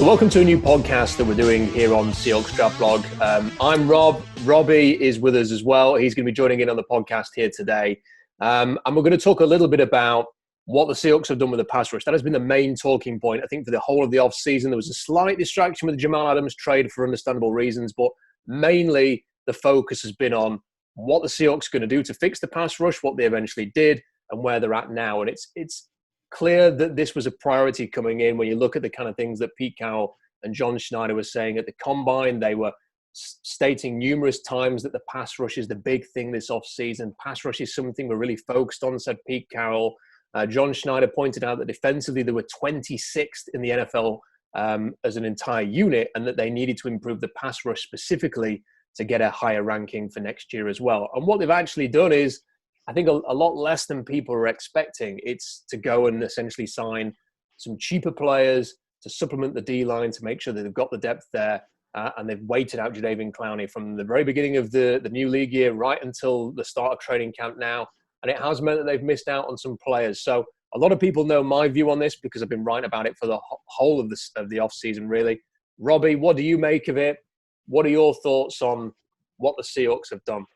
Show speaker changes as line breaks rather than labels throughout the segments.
So welcome to a new podcast that we're doing here on Seahawks Draft Blog. I'm Rob. Robbie is with us as well. He's going to be joining in on the podcast here today. And we're going to talk a little bit about what the Seahawks have done with the pass rush. That has been the main talking point, I think, for the whole of the offseason. There was a slight distraction with the Jamal Adams trade for understandable reasons, but mainly the focus has been on what the Seahawks are going to do to fix the pass rush, what they eventually did, and where they're at now. And it's clear that this was a priority coming in when you look at the kind of things that Pete Carroll and John Schneider were saying at the Combine. They were stating numerous times that the pass rush is the big thing this offseason. Pass rush is something we're really focused on, said Pete Carroll. John Schneider pointed out that defensively they were 26th in the NFL as an entire unit, and that they needed to improve the pass rush specifically to get a higher ranking for next year as well. And what they've actually done is, I think, a lot less than people were expecting. It's to go and essentially sign some cheaper players to supplement the D-line to make sure that they've got the depth there. And they've waited out Jadeveon Clowney from the very beginning of the new league year right until the start of training camp now. And it has meant that they've missed out on some players. So a lot of people know my view on this because I've been writing about it for the whole of the offseason, really. Robbie, what do you make of it? What are your thoughts on what the Seahawks have done?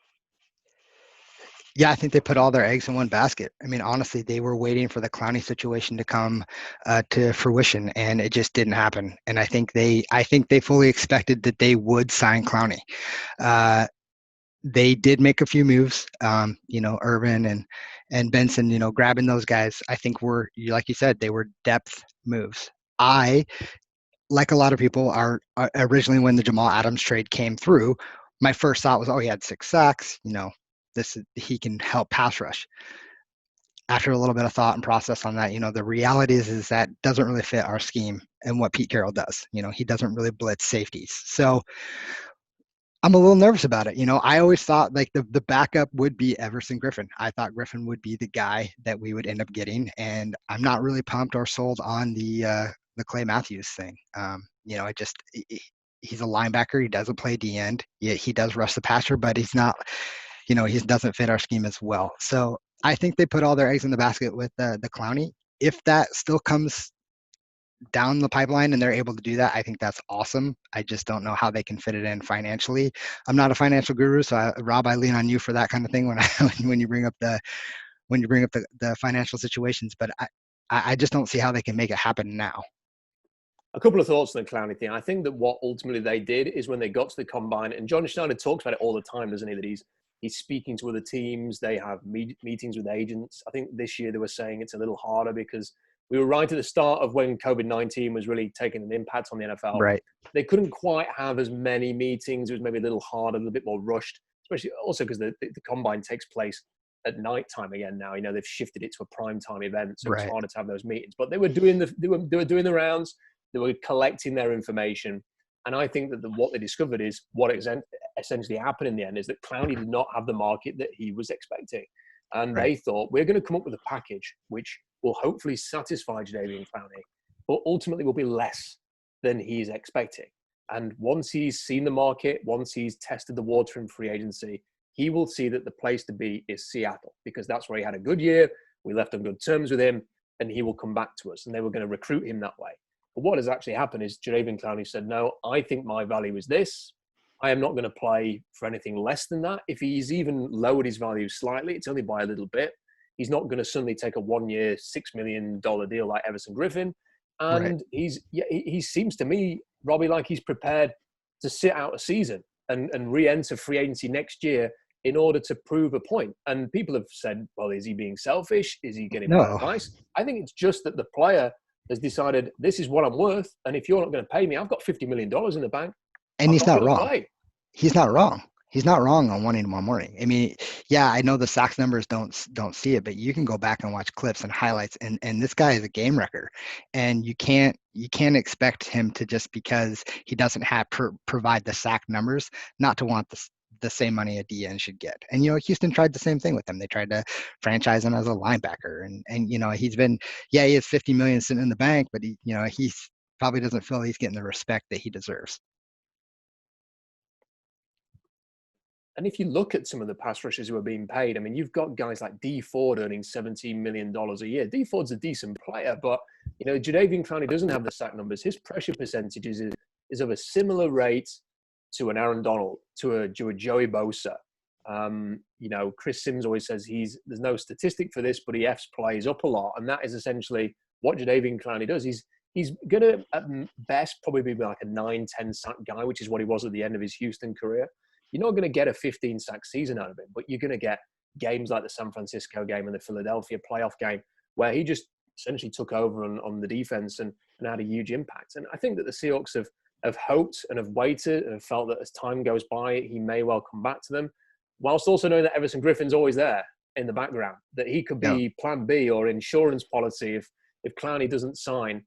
Yeah, I think they put all their eggs in one basket. I mean, honestly, they were waiting for the Clowney situation to come to fruition, and it just didn't happen. And I think they fully expected that they would sign Clowney. They did make a few moves, Irvin and Benson, grabbing those guys. I think were, like you said, they were depth moves. I, like a lot of people, are originally when the Jamal Adams trade came through, my first thought was, oh, he had 6 sacks, he can help pass rush. After a little bit of thought and process on that, the reality is that doesn't really fit our scheme and what Pete Carroll does. He doesn't really blitz safeties. So I'm a little nervous about it. I always thought like the backup would be Everson Griffen. I thought Griffen would be the guy that we would end up getting. And I'm not really pumped or sold on the Clay Matthews thing. He's a linebacker. He doesn't play D end. Yeah, he does rush the passer, but he's not, he doesn't fit our scheme as well. So I think they put all their eggs in the basket with the Clowney. If that still comes down the pipeline and they're able to do that, I think that's awesome. I just don't know how they can fit it in financially. I'm not a financial guru, so Rob, I lean on you for that kind of thing when you bring up the financial situations. But I just don't see how they can make it happen now.
A couple of thoughts on the Clowney thing. I think that what ultimately they did is when they got to the Combine, and John Schneider talks about it all the time, doesn't he, that he's speaking to other teams. They have meetings with agents. I think this year they were saying it's a little harder because we were right at the start of when COVID-19 was really taking an impact on the NFL.
Right.
They couldn't quite have as many meetings. It was maybe a little harder, a little bit more rushed, especially also because the Combine takes place at nighttime again now. They've shifted it to a primetime event, so It's harder to have those meetings. But they were doing the rounds. They were collecting their information. And I think that what they discovered is what essentially happened in the end is that Clowney did not have the market that he was expecting. And They thought, we're going to come up with a package which will hopefully satisfy Jadeveon Clowney, but ultimately will be less than he's expecting. And once he's seen the market, once he's tested the water in free agency, he will see that the place to be is Seattle, because that's where he had a good year. We left on good terms with him, and he will come back to us. And they were going to recruit him that way. But what has actually happened is Jadeveon Clowney said, no, I think my value is this. I am not going to play for anything less than that. If he's even lowered his value slightly, it's only by a little bit. He's not going to suddenly take a 1-year, $6 million deal like Everson Griffen. And he seems to me, Robbie, like he's prepared to sit out a season and re-enter free agency next year in order to prove a point. And people have said, well, is he being selfish? Is he getting bad advice? I think it's just that the player has decided this is what I'm worth. And if you're not going to pay me, I've got $50 million in the bank.
And he's not wrong. He's not wrong. He's not wrong on wanting him on morning. I mean, yeah, I know the sacks numbers don't see it, but you can go back and watch clips and highlights. And this guy is a game wrecker. And you can't expect him to, just because he doesn't have provide the sack numbers, not to want the same money a DN should get. And, Houston tried the same thing with him. They tried to franchise him as a linebacker. And he has 50 million sitting in the bank, but he probably doesn't feel he's getting the respect that he deserves.
And if you look at some of the pass rushers who are being paid, I mean, you've got guys like D Ford earning $17 million a year. D Ford's a decent player, but, Jadeveon Clowney doesn't have the sack numbers. His pressure percentages is of a similar rate to an Aaron Donald, to a Joey Bosa. Chris Sims always says there's no statistic for this, but he F's plays up a lot. And that is essentially what Jadeveon Clowney does. He's going to, at best, probably be like a 9-10 sack guy, which is what he was at the end of his Houston career. You're not going to get a 15 sack season out of him, but you're going to get games like the San Francisco game and the Philadelphia playoff game where he just essentially took over on the defense and had a huge impact. And I think that the Seahawks have hoped and have waited and have felt that as time goes by, he may well come back to them, whilst also knowing that Everson Griffen's always there in the background, that he could be plan B or insurance policy if Clowney doesn't sign.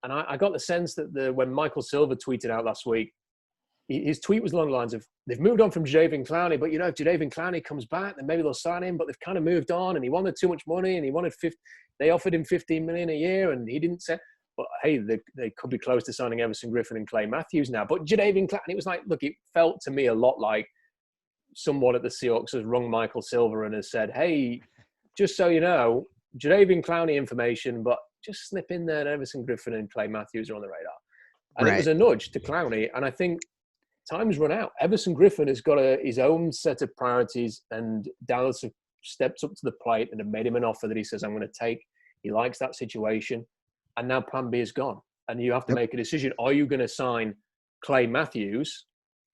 And I got the sense that when Michael Silver tweeted out last week, his tweet was along the lines of, they've moved on from Jadeveon Clowney, but if Jadeveon Clowney comes back, then maybe they'll sign him, but they've kind of moved on and he wanted too much money and they offered him $15 million a year and he didn't say, but hey, they could be close to signing Everson Griffen and Clay Matthews now. But Jadeveon Clowney, it was like, look, it felt to me a lot like someone at the Seahawks has rung Michael Silver and has said, hey, just so you know, Jadeveon Clowney information, but just slip in there that Everson Griffen and Clay Matthews are on the radar. And It was a nudge to Clowney. And I think time's run out. Everson Griffen has got his own set of priorities, and Dallas have stepped up to the plate and have made him an offer that he says, I'm going to take. He likes that situation. And now plan B is gone. And you have to make a decision. Are you going to sign Clay Matthews,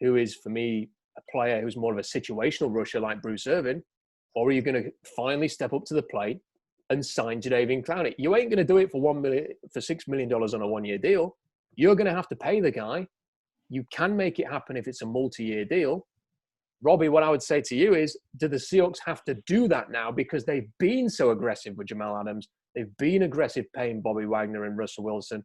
who is, for me, a player who's more of a situational rusher like Bruce Irvin, or are you going to finally step up to the plate and sign Jadeveon Clowney? You ain't going to do it for $6 million on a one-year deal. You're going to have to pay the guy. You can make it happen if it's a multi-year deal. Robbie, what I would say to you is, do the Seahawks have to do that now because they've been so aggressive with Jamal Adams? They've been aggressive paying Bobby Wagner and Russell Wilson.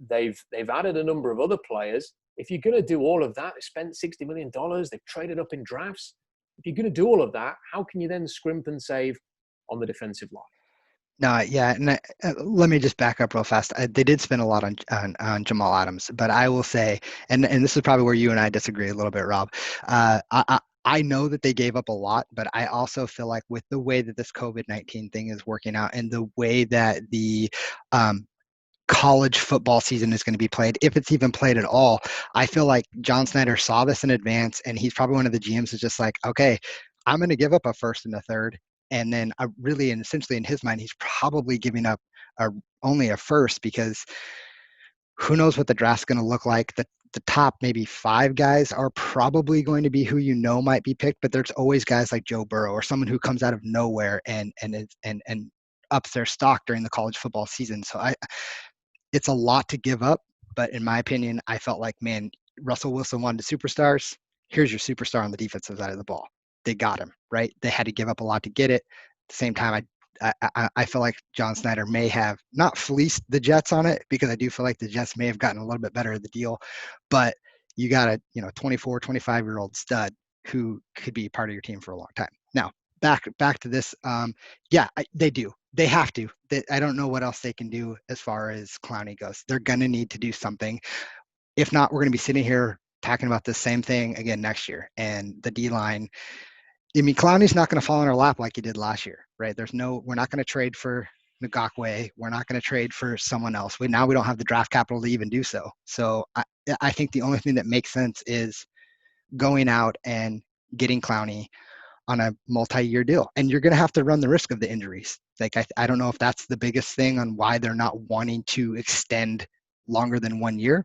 They've added a number of other players. If you're going to do all of that, they spent $60 million. They've traded up in drafts. If you're going to do all of that, how can you then scrimp and save on the defensive line?
No, yeah, and let me just back up real fast. They did spend a lot on Jamal Adams, but I will say, and this is probably where you and I disagree a little bit, Rob. I know that they gave up a lot, but I also feel like with the way that this COVID-19 thing is working out and the way that the college football season is going to be played, if it's even played at all, I feel like John Snyder saw this in advance, and he's probably one of the GMs who's just like, okay, I'm going to give up a first and a third. And then really, and essentially in his mind, he's probably giving up only a first, because who knows what the draft's going to look like. The top maybe 5 guys are probably going to be who might be picked, but there's always guys like Joe Burrow or someone who comes out of nowhere and ups their stock during the college football season. So it's a lot to give up, but in my opinion, I felt like, man, Russell Wilson wanted superstars. Here's your superstar on the defensive side of the ball. They got him, right? They had to give up a lot to get it. At the same time, I feel like John Snyder may have not fleeced the Jets on it, because I do feel like the Jets may have gotten a little bit better at the deal. But you got a 24, 25-year-old stud who could be part of your team for a long time. Now, back to this. They do. They have to. I don't know what else they can do as far as Clowney goes. They're going to need to do something. If not, we're going to be sitting here talking about the same thing again next year. And the D-line, I mean, Clowney's not going to fall in our lap like he did last year, right? We're not going to trade for Ngakwe. We're not going to trade for someone else. We don't have the draft capital to even do so. So I think the only thing that makes sense is going out and getting Clowney on a multi-year deal. And you're going to have to run the risk of the injuries. Like, I don't know if that's the biggest thing on why they're not wanting to extend longer than 1 year.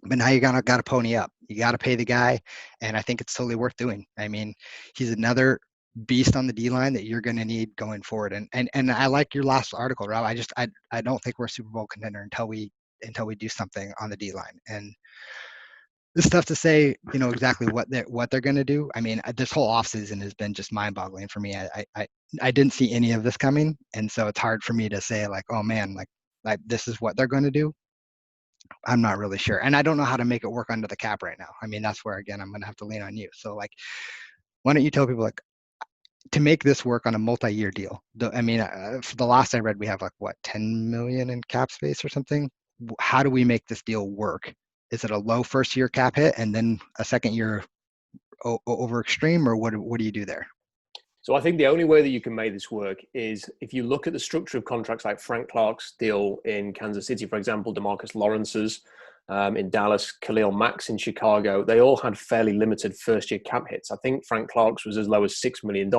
But now you got to pony up. You got to pay the guy, and I think it's totally worth doing. I mean, he's another beast on the D-line that you're going to need going forward. And I like your last article, Rob. I don't think we're a Super Bowl contender until we do something on the D-line. And it's tough to say, exactly what they're going to do. I mean, this whole offseason has been just mind-boggling for me. I didn't see any of this coming, and so it's hard for me to say, like, oh man, like this is what they're going to do. I'm not really sure. And I don't know how to make it work under the cap right now. I mean, that's where, again, I'm going to have to lean on you. So, like, why don't you tell people, like, to make this work on a multi-year deal? For the last I read, we have, like, what, 10 million in cap space or something? How do we make this deal work? Is it a low first-year cap hit and then a second-year over extreme, or what do you do there?
So I think the only way that you can make this work is if you look at the structure of contracts like Frank Clark's deal in Kansas City, for example, DeMarcus Lawrence's in Dallas, Khalil Mack's in Chicago. They all had fairly limited first-year cap hits. I think Frank Clark's was as low as $6 million.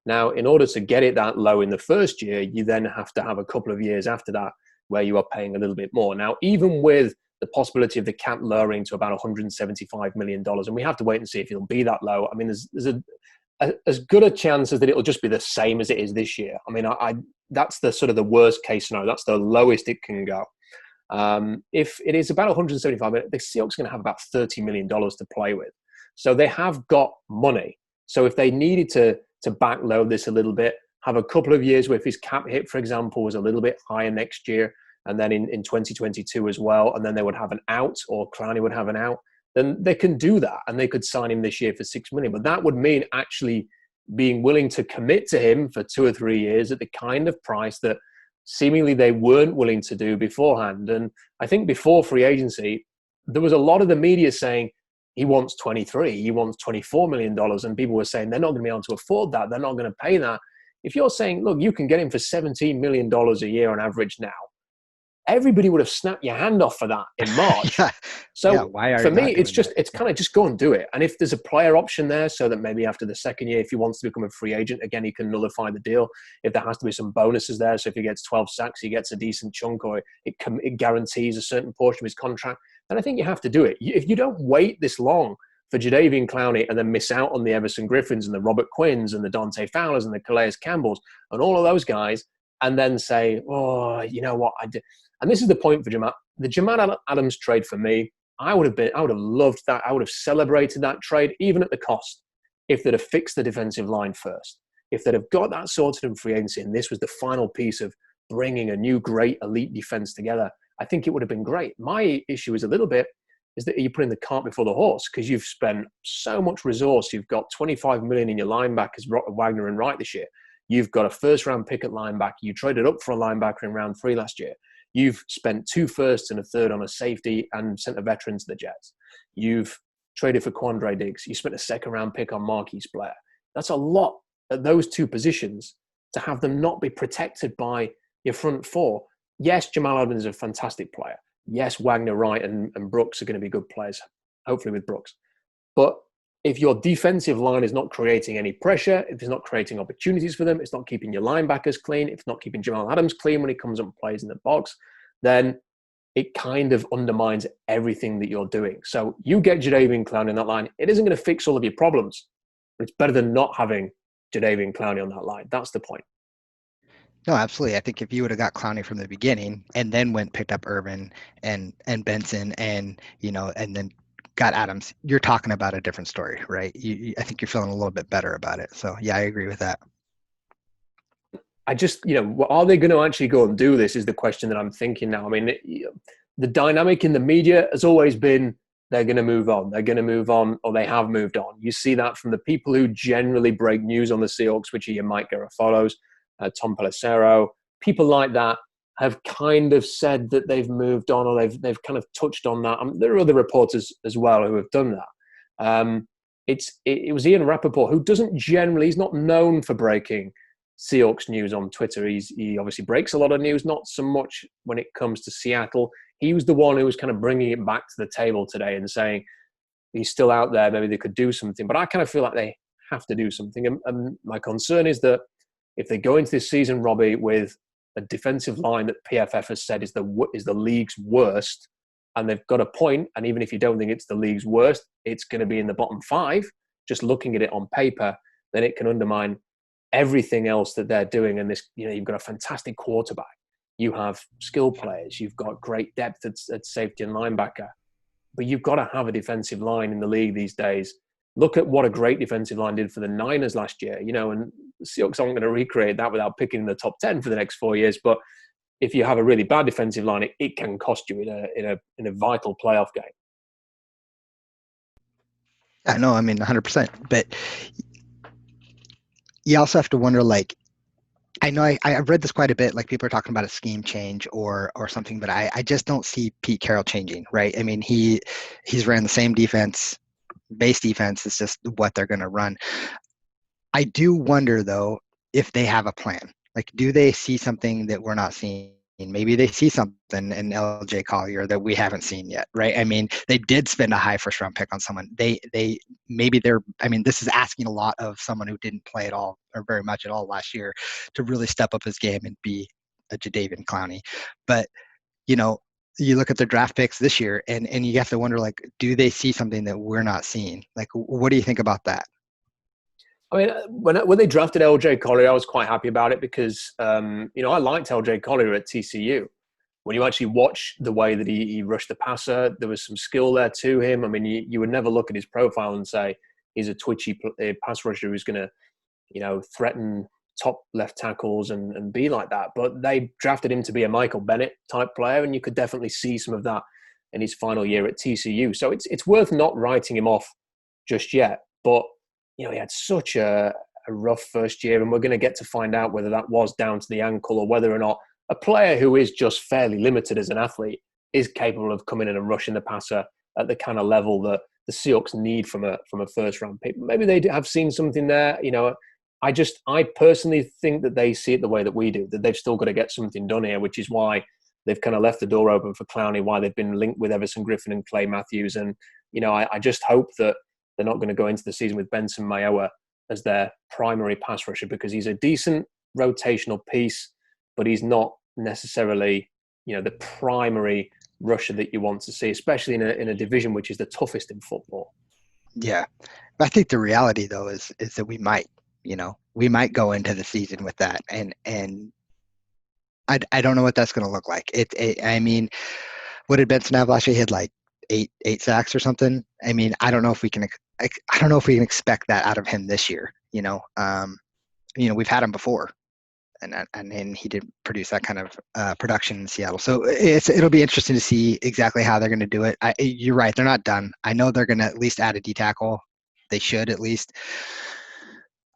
Now, in order to get it that low in the first year, you then have to have a couple of years after that where you are paying a little bit more. Now, even with the possibility of the cap lowering to about $175 million, and we have to wait and see if it'll be that low. I mean, there's as good a chance as that it'll just be the same as it is this year. I mean, that's the sort of the worst case scenario. That's the lowest it can go. If it is about 175 million, the Seahawks are going to have about $30 million to play with. So they have got money. So if they needed to backload this a little bit, have a couple of years where if his cap hit, for example, was a little bit higher next year, and then in 2022 as well, and then they would have an out, or Clowney would have an out, then they can do that, and they could sign him this year for $6 million. But that would mean actually being willing to commit to him for 2 or 3 years at the kind of price that seemingly they weren't willing to do beforehand. And I think before free agency, there was a lot of the media saying he wants 23, he wants $24 million, and people were saying they're not going to be able to afford that, they're not going to pay that. If you're saying, look, you can get him for $17 million a year on average now, everybody would have snapped your hand off for that in March.
Yeah.
So
Yeah, why are
for
you
me,
not
it's
doing
just,
that?
it's kind of just go and do it. And if there's a player option there, so that maybe after the second year, if he wants to become a free agent, again, he can nullify the deal. If there has to be some bonuses there, so if he gets 12 sacks, he gets a decent chunk, or it guarantees a certain portion of his contract, then I think you have to do it. If you don't wait this long for Jadeveon Clowney and then miss out on the Everson Griffins and the Robert Quinns and the Dante Fowlers and the Calais Campbells and all of those guys, and then say, oh, you know what, I did. And this is the point for Jamal. The Jamal Adams trade for me, I would have loved that. I would have celebrated that trade, even at the cost, if they'd have fixed the defensive line first. If they'd have got that sorted in free agency, and this was the final piece of bringing a new great elite defense together, I think it would have been great. My issue is that you're putting the cart before the horse, because you've spent so much resource. You've got $25 million in your linebackers, Wagner and Wright, this year. You've got a first-round pick at linebacker. You traded up for a linebacker in round 3 last year. You've spent 2 firsts and a third on a safety and sent a veteran to the Jets. You've traded for Quandre Diggs. You spent a second-round pick on Marquise Blair. That's a lot at those 2 positions to have them not be protected by your front 4. Yes, Jamal Adams is a fantastic player. Yes, Wagner, Wright, and Brooks are going to be good players, hopefully with Brooks. But if your defensive line is not creating any pressure, if it's not creating opportunities for them, it's not keeping your linebackers clean, if it's not keeping Jamal Adams clean when he comes up and plays in the box, then it kind of undermines everything that you're doing. So you get Jadeveon Clowney in that line. It isn't going to fix all of your problems, but it's better than not having Jadeveon Clowney on that line. That's the point.
No, absolutely. I think if you would have got Clowney from the beginning and then picked up Urban and Benson and then got Adams, you're talking about a different story, right? I think you're feeling a little bit better about it. So yeah, I agree with that.
I just, are they going to actually go and do this is the question that I'm thinking now. I mean, the dynamic in the media has always been they're going to move on. They're going to move on, or they have moved on. You see that from the people who generally break news on the Seahawks, which are your Mike Garafolos, Tom Pelissero, people like that have kind of said that they've moved on, or they've kind of touched on that. There are other reporters as well who have done that. It was Ian Rappaport, who he's not known for breaking Seahawks news on Twitter. He obviously breaks a lot of news, not so much when it comes to Seattle. He was the one who was kind of bringing it back to the table today and saying he's still out there, maybe they could do something. But I kind of feel like they have to do something. And my concern is that if they go into this season, Robbie, with a defensive line that PFF has said is the league's worst, and they've got a point, and even if you don't think it's the league's worst, it's going to be in the bottom 5, just looking at it on paper, then it can undermine everything else that they're doing. And this, you've got a fantastic quarterback. You have skill players. You've got great depth at safety and linebacker. But you've got to have a defensive line in the league these days. Look at what a great defensive line did for the Niners last year, and the Seahawks aren't going to recreate that without picking in the top 10 for the next 4 years. But if you have a really bad defensive line, it can cost you in a vital playoff game.
I know, 100%. But you also have to wonder, I know I've read this quite a bit, people are talking about a scheme change or something, but I just don't see Pete Carroll changing, right? I mean, he's ran the same defense Base defense is just what they're going to run. I do wonder, though, if they have a plan. Like, do they see something that we're not seeing? Maybe they see something in LJ Collier that we haven't seen yet, right? I mean, they did spend a high first round pick on someone. Maybe they're, I mean, this is asking a lot of someone who didn't play at all or very much at all last year to really step up his game and be a Jadeveon Clowney. But, you know, you look at their draft picks this year and you have to wonder, like, do they see something that we're not seeing? Like, what do you think about that?
I mean, when they drafted LJ Collier, I was quite happy about it because, I liked LJ Collier at TCU. When you actually watch the way that he rushed the passer, there was some skill there to him. I mean, you would never look at his profile and say he's a twitchy pass rusher who's going to, threaten top left tackles and be like that. But they drafted him to be a Michael Bennett type player, and you could definitely see some of that in his final year at TCU. So it's worth not writing him off just yet. But he had such a rough first year, and we're going to get to find out whether that was down to the ankle or whether or not a player who is just fairly limited as an athlete is capable of coming in and rushing the passer at the kind of level that the Seahawks need from a first-round pick. Maybe they have seen something there. I personally think that they see it the way that we do, that they've still got to get something done here, which is why they've kind of left the door open for Clowney, why they've been linked with Everson Griffen and Clay Matthews. And, I just hope that they're not going to go into the season with Benson Mayowa as their primary pass rusher, because he's a decent rotational piece, but he's not necessarily, the primary rusher that you want to see, especially in a division which is the toughest in football.
Yeah. I think the reality, though, is that we might go into the season with that. And I don't know what that's going to look like. I mean, what did Benson have last year? He had like eight sacks or something. I mean, I don't know if we can expect that out of him this year. We've had him before, and he didn't produce that kind of production in Seattle. So it'll be interesting to see exactly how they're going to do it. You're right; they're not done. I know they're going to at least add a D tackle. They should at least.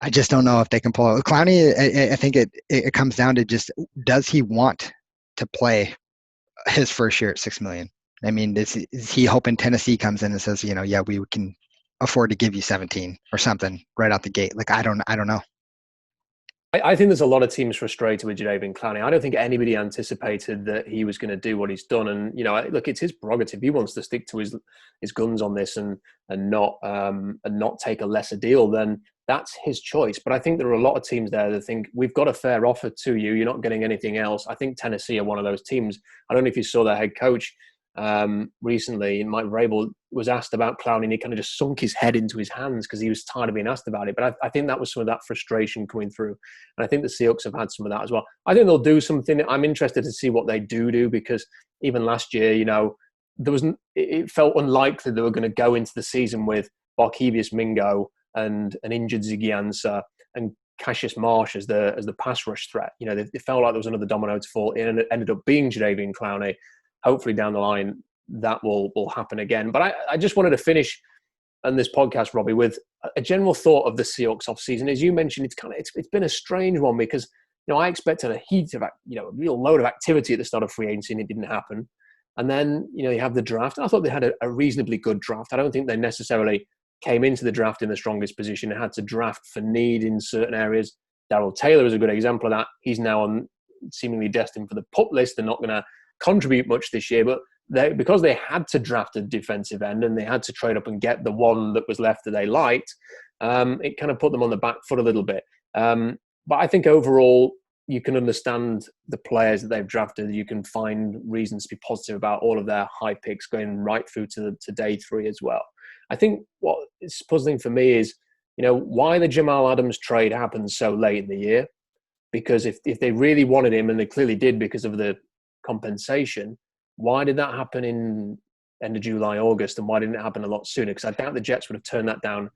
I just don't know if they can pull it. Clowney, I think it comes down to just, does he want to play his first year at $6 million? I mean, is he hoping Tennessee comes in and says, we can afford to give you 17 or something right out the gate? Like, I don't know.
I think there's a lot of teams frustrated with Jadeveon Clowney. I don't think anybody anticipated that he was going to do what he's done. And, look, it's his prerogative. He wants to stick to his guns on this and not take a lesser deal, then that's his choice. But I think there are a lot of teams there that think, we've got a fair offer to you. You're not getting anything else. I think Tennessee are one of those teams. I don't know if you saw their head coach recently, Mike Vrabel was asked about Clowney, and he kind of just sunk his head into his hands because he was tired of being asked about it. But I think that was some of that frustration coming through, and I think the Seahawks have had some of that as well. I think they'll do something. I'm interested to see what they do, because even last year, it felt unlikely they were going to go into the season with Barkevious Mingo and an injured Ziggy Ansah and Cassius Marsh as the pass rush threat. It felt like there was another domino to fall in, and it ended up being Jadeveon Clowney. Hopefully down the line that will happen again. But I just wanted to finish on this podcast, Robbie, with a general thought of the Seahawks offseason. As you mentioned, it's been a strange one because I expected a heat of a real load of activity at the start of free agency, and it didn't happen. And then you have the draft. And I thought they had a reasonably good draft. I don't think they necessarily came into the draft in the strongest position. They had to draft for need in certain areas. Darrell Taylor is a good example of that. He's now seemingly destined for the PUP list and not going to contribute much this year, but because they had to draft a defensive end and they had to trade up and get the one that was left that they liked, it kind of put them on the back foot a little bit. But I think overall, you can understand the players that they've drafted. You can find reasons to be positive about all of their high picks going right through to day 3 as well. I think what is puzzling for me is, why the Jamal Adams trade happened so late in the year. Because if they really wanted him, and they clearly did because of the compensation, why did that happen in end of July, August, and why didn't it happen a lot sooner? Because I doubt the Jets would have turned that down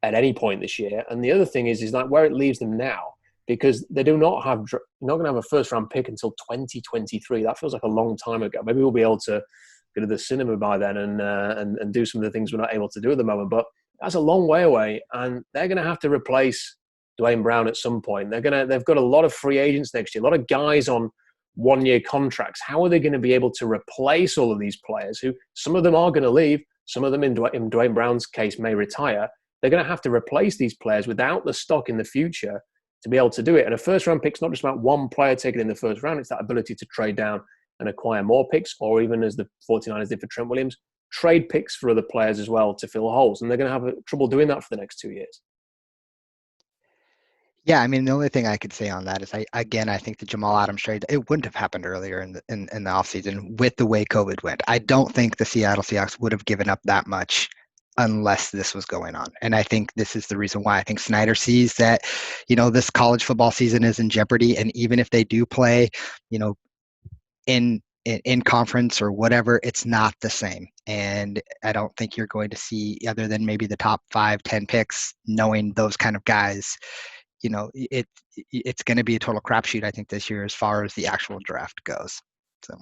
at any point this year. And the other thing is like where it leaves them now, because they do not have, not going to have a first round pick until 2023. That feels like a long time ago. Maybe we'll be able to go to the cinema by then and do some of the things we're not able to do at the moment. But that's a long way away, and they're going to have to replace Dwayne Brown at some point. They've got a lot of free agents next year, a lot of guys on 1-year contracts. How are they going to be able to replace all of these players who some of them are going to leave, some of them in Dwayne Brown's case may retire. They're going to have to replace these players without the stock in the future to be able to do it. And a first-round pick's not just about one player taken in the first round. It's that ability to trade down and acquire more picks, or even as the 49ers did for Trent Williams, trade picks for other players as well to fill holes. And they're going to have trouble doing that for the next 2 years.
Yeah, I mean, the only thing I could say on that is, I think the Jamal Adams trade, it wouldn't have happened earlier in the offseason with the way COVID went. I don't think the Seattle Seahawks would have given up that much unless this was going on. And I think this is the reason why. I think Snyder sees that, this college football season is in jeopardy. And even if they do play, in conference or whatever, it's not the same. And I don't think you're going to see, other than maybe the top 5-10 picks, knowing those kind of guys, it's going to be a total crapshoot, I think, this year as far as the actual draft goes. So,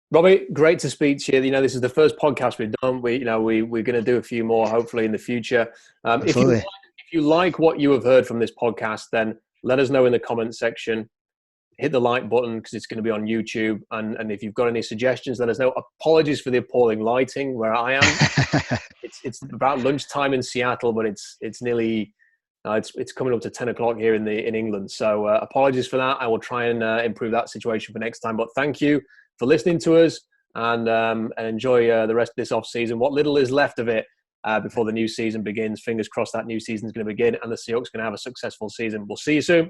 Robbie, great to speak to you. This is the first podcast we've done. We're going to do a few more hopefully in the future.
absolutely.
If you like what you have heard from this podcast, then let us know in the comments section. Hit the like button because it's going to be on YouTube. And if you've got any suggestions, let us know. Apologies for the appalling lighting where I am. It's about lunchtime in Seattle, but it's nearly it's coming up to 10 o'clock here in England. So apologies for that. I will try and improve that situation for next time. But thank you for listening to us, and enjoy the rest of this off season. What little is left of it before the new season begins. Fingers crossed that new season is going to begin and the Seahawks are going to have a successful season. We'll see you soon.